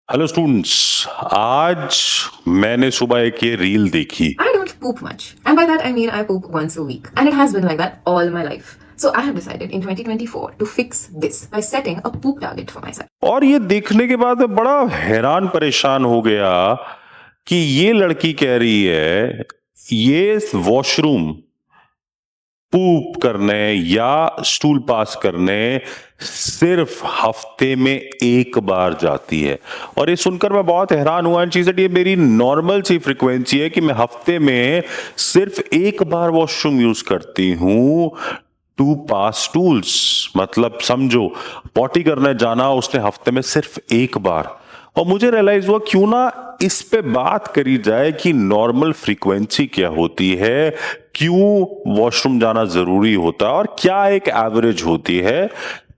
Hello students. आज मैंने सुबह एक ये रील देखी। I don't poop much. And by that I mean I poop once a week. And it has been like that all my life. So I have decided in 2024 to fix this by setting a poop target for myself. और ये देखने के बाद मैं बड़ा हैरान परेशान हो गया कि ये लड़की कह रही है ये वॉशरूम पूप करने या स्टूल पास करने सिर्फ हफ्ते में एक बार जाती है। और ये सुनकर मैं बहुत हैरान हुआ। एंड चीज़ ये मेरी नॉर्मल सी फ्रीक्वेंसी है कि मैं हफ्ते में सिर्फ एक बार वॉशरूम यूज करती हूँ टू पास टूल्स। मतलब समझो, पॉटी करने जाना उसने हफ्ते में सिर्फ एक बार। और मुझे रियलाइज हुआ क्यों ना इस पे बात करी जाए कि नॉर्मल फ्रीक्वेंसी क्या होती है, क्यों वॉशरूम जाना जरूरी होता है और क्या एक एवरेज होती है।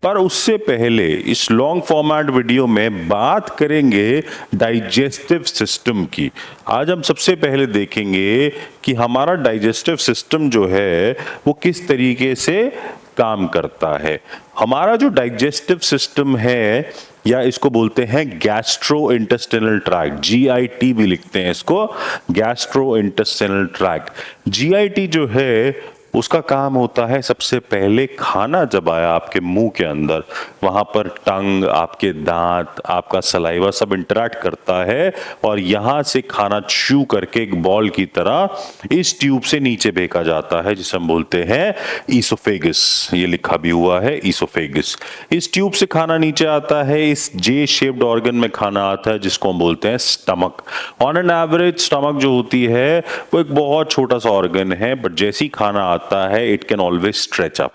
पर उससे पहले इस लॉन्ग फॉर्मेट वीडियो में बात करेंगे डाइजेस्टिव सिस्टम की। आज हम सबसे पहले देखेंगे कि हमारा डाइजेस्टिव सिस्टम जो है वो किस तरीके से काम करता है। हमारा जो डाइजेस्टिव सिस्टम है, या इसको बोलते हैं गैस्ट्रो इंटेस्टिनल ट्रैक्ट, जीआईटी भी लिखते हैं इसको, गैस्ट्रो इंटेस्टिनल ट्रैक्ट। जीआईटी जो है उसका काम होता है सबसे पहले खाना जब आया आपके मुंह के अंदर, वहां पर टंग, आपके दांत, आपका सलाइवा सब इंटरेक्ट करता है और यहां से खाना च्यू करके एक बॉल की तरह इस ट्यूब से नीचे फेंका जाता है जिसे हम बोलते हैं ईसोफेगस। ये लिखा भी हुआ है ईसोफेगस। इस ट्यूब से खाना नीचे आता है, इस जे शेप्ड ऑर्गन में खाना आता है जिसको हम बोलते हैं stomach. On an average stomach जो होती है वो एक बहुत छोटा सा ऑर्गन है, बट जैसी खाना आता है it can always stretch up.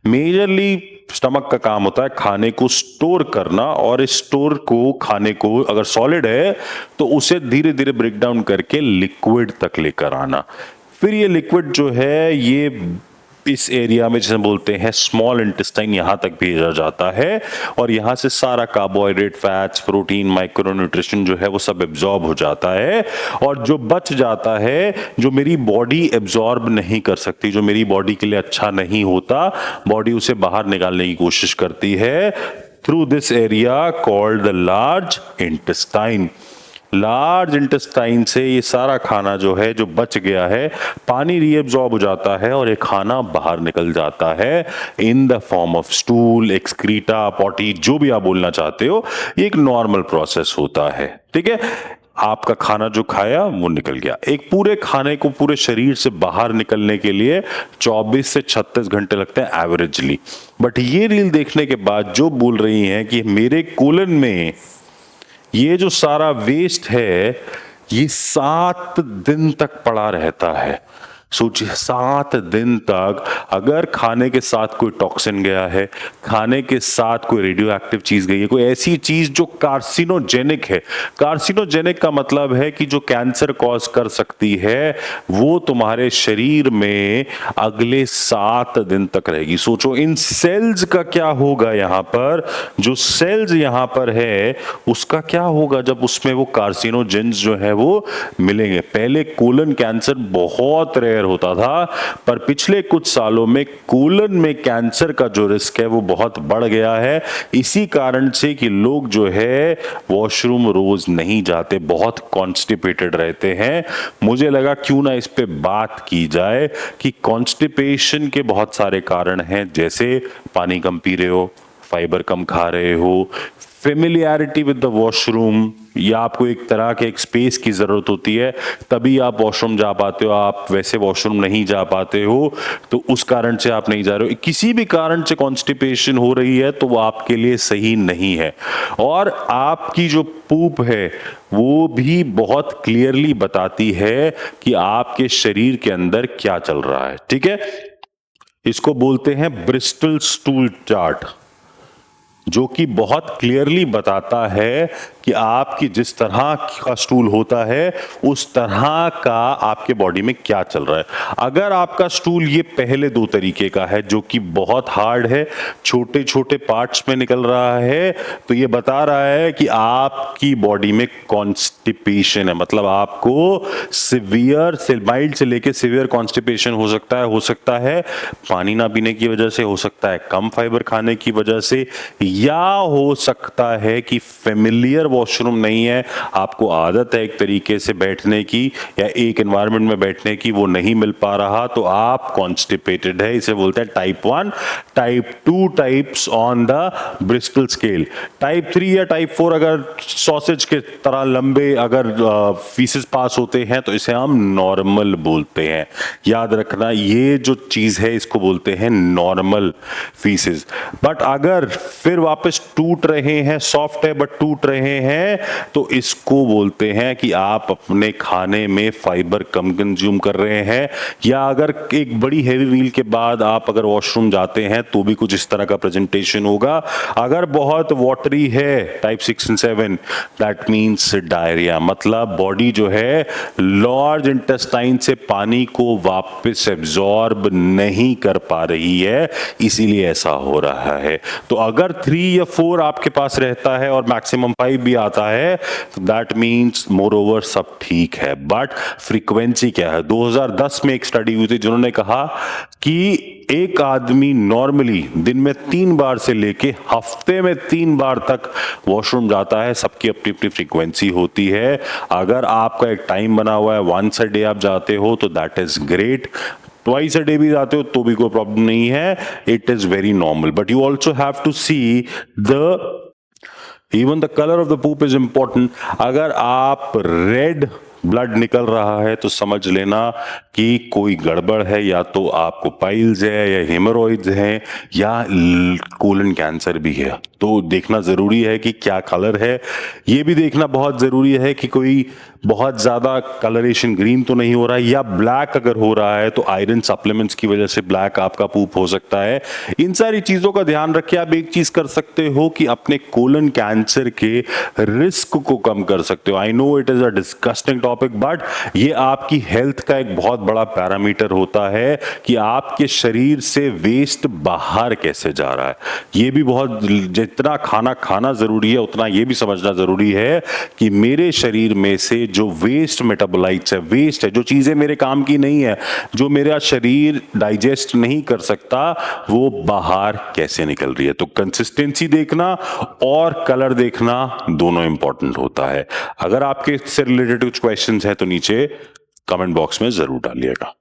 Majorly stomach का काम होता है खाने को स्टोर करना, और इस स्टोर को, खाने को अगर सॉलिड है तो उसे धीरे धीरे ब्रेक डाउन करके लिक्विड तक लेकर आना। फिर ये लिक्विड जो है ये इस एरिया में जिसे बोलते हैं स्मॉल इंटेस्टाइन, यहां तक भेजा जाता है और यहां से सारा carbohydrate, fats, protein, micro nutrition जो है वो सब एब्जॉर्ब हो जाता है। और जो बच जाता है, जो मेरी बॉडी एब्जॉर्ब नहीं कर सकती, जो मेरी बॉडी के लिए अच्छा नहीं होता, बॉडी उसे बाहर निकालने की कोशिश करती है through this area called the large intestine. Large intestine से ये सारा खाना जो है, जो बच गया है, पानी रीएब्जॉर्ब हो जाता है और ये खाना बाहर निकल जाता है in the form of stool, excreta, potty, जो भी आप बोलना चाहते हो। ये एक नॉर्मल प्रोसेस होता है, ठीक है। आपका खाना जो खाया वो निकल गया। एक पूरे खाने को पूरे शरीर से बाहर निकलने के लिए 24 से 36 घंटे लगते हैं एवरेजली। बट ये रील देखने के बाद जो बोल रही हैं कि मेरे कोलन में ये जो सारा वेस्ट है ये 7 दिन तक पड़ा रहता है। सोचिए 7 दिन तक अगर खाने के साथ कोई टॉक्सिन गया है, खाने के साथ कोई रेडियो एक्टिव चीज गई है, कोई ऐसी चीज जो कार्सिनोजेनिक है। कार्सिनोजेनिक का मतलब है कि जो कैंसर कॉज कर सकती है, वो तुम्हारे शरीर में अगले 7 दिन तक रहेगी। सोचो इन सेल्स का क्या होगा, यहां पर जो सेल्स यहां पर है उसका क्या होगा जब उसमें वो कार्सिनोजेंस जो है वो मिलेंगे। पहले कोलन कैंसर बहुत रेयर होता था, पर पिछले कुछ सालों में कोलन में कैंसर का जो रिस्क है वो बहुत बढ़ गया है। इसी कारण से कि लोग जो है वॉशरूम रोज नहीं जाते, बहुत कॉन्स्टिपेटेड रहते हैं। मुझे लगा क्यों ना इस पे बात की जाए कि कॉन्स्टिपेशन के बहुत सारे कारण हैं, जैसे पानी कम पी रहे हो, फाइबर कम खा रहे हो, फेमिलियरिटी विद द वॉशरूम, या आपको एक तरह के एक स्पेस की जरूरत होती है तभी आप वॉशरूम जा पाते हो, आप वैसे वॉशरूम नहीं जा पाते हो तो उस कारण से आप नहीं जा रहे हो। किसी भी कारण से कॉन्स्टिपेशन हो रही है तो वो आपके लिए सही नहीं है। और आपकी जो पूप है वो भी बहुत क्लियरली बताती है कि आपके शरीर के अंदर क्या चल रहा है, ठीक है। इसको बोलते हैं ब्रिस्टल स्टूल चार्ट, जो कि बहुत क्लियरली बताता है कि आपकी जिस तरह का स्टूल होता है उस तरह का आपके बॉडी में क्या चल रहा है। अगर आपका स्टूल ये पहले 2 तरीके का है जो कि बहुत हार्ड है, छोटे छोटे पार्ट्स में निकल रहा है, तो ये बता रहा है कि आपकी बॉडी में कॉन्स्टिपेशन है। मतलब आपको सिवियर से, माइल्ड से लेके सिवियर कॉन्स्टिपेशन हो सकता है पानी ना पीने की वजह से, हो सकता है कम फाइबर खाने की वजह से, या हो सकता है कि फेमिलियर वॉशरूम नहीं है, आपको आदत है एक तरीके से बैठने की या एक एनवायरनमेंट में बैठने की, वो नहीं मिल पा रहा, तो आप कॉन्स्टिपेटेड है। इसे बोलते हैं type 1, type 2 types on the Bristol scale. Type 3 या टाइप 4 अगर सॉसेज के तरह लंबे अगर फीसेस पास होते हैं तो इसे हम नॉर्मल बोलते हैं। याद रखना, ये जो चीज है इसको बोलते हैं नॉर्मल फीसेस। बट अगर फिर वापस टूट रहे हैं, सॉफ्ट है बट टूट रहे हैं, तो इसको बोलते हैं कि आप अपने खाने में फाइबर कम कंज्यूम कर रहे हैं, या अगर एक बड़ी हैवी मील के बाद आप अगर वॉशरूम जाते हैं तो भी कुछ इस तरह का प्रेजेंटेशन होगा। अगर बहुत वाटरी है type 6 and 7, that means diarrhoea, मतलब बॉडी जो है लार्ज इंटेस्टाइन से पानी को वापस एब्जॉर्ब नहीं कर पा रही है, इसीलिए ऐसा हो रहा है। तो अगर 3 या 4 आपके पास रहता है और मैक्सिमम 5 भी आता है, तो दैट मीन्स मोर ओवर सब ठीक है। बट फ्रीक्वेंसी क्या है? 2010 में एक स्टडी हुई थी जिन्होंने कहा कि एक आदमी नॉर्मली दिन में 3 बार से लेके हफ्ते में 3 बार तक वॉशरूम जाता है। सबकी अपनी अपनी फ्रीक्वेंसी होती है। अगर आपका एक टाइम बना हुआ है, वंस अ डे आप जाते हो तो that is great, twice a day भी जाते हो तो भी कोई प्रॉब्लम नहीं है, it is very normal. But you also have to see even the colour of the poop is important. अगर आप रेड ब्लड निकल रहा है तो समझ लेना कि कोई गड़बड़ है, या तो आपको पाइल्स है या हेमोरॉइड्स हैं या कोलन कैंसर भी है। तो देखना जरूरी है कि क्या कलर है। ये भी देखना बहुत जरूरी है कि कोई बहुत ज्यादा कलरेशन ग्रीन तो नहीं हो रहा है, या ब्लैक अगर हो रहा है तो आयरन सप्लीमेंट्स की वजह से ब्लैक आपका पूप हो सकता है। इन सारी चीजों का ध्यान रखिए। आप एक चीज कर सकते हो कि अपने कोलन कैंसर के रिस्क को कम कर सकते हो। I know it is a disgusting topic, but ये आपकी हेल्थ का एक बहुत बड़ा पैरामीटर होता है कि आपके शरीर से वेस्ट बाहर कैसे जा रहा है। ये भी बहुत, जितना खाना खाना जरूरी है उतना ये भी समझना जरूरी है कि मेरे शरीर में से जो वेस्ट मेटाबोलाइट्स है, वेस्ट है, जो चीजें मेरे काम की नहीं है, जो मेरा शरीर डाइजेस्ट नहीं कर सकता, वो बाहर कैसे निकल रही है। तो कंसिस्टेंसी देखना और कलर देखना दोनों इंपॉर्टेंट होता है। अगर आपके इससे रिलेटेड कुछ क्वेश्चंस है तो नीचे कमेंट बॉक्स में जरूर डालिएगा।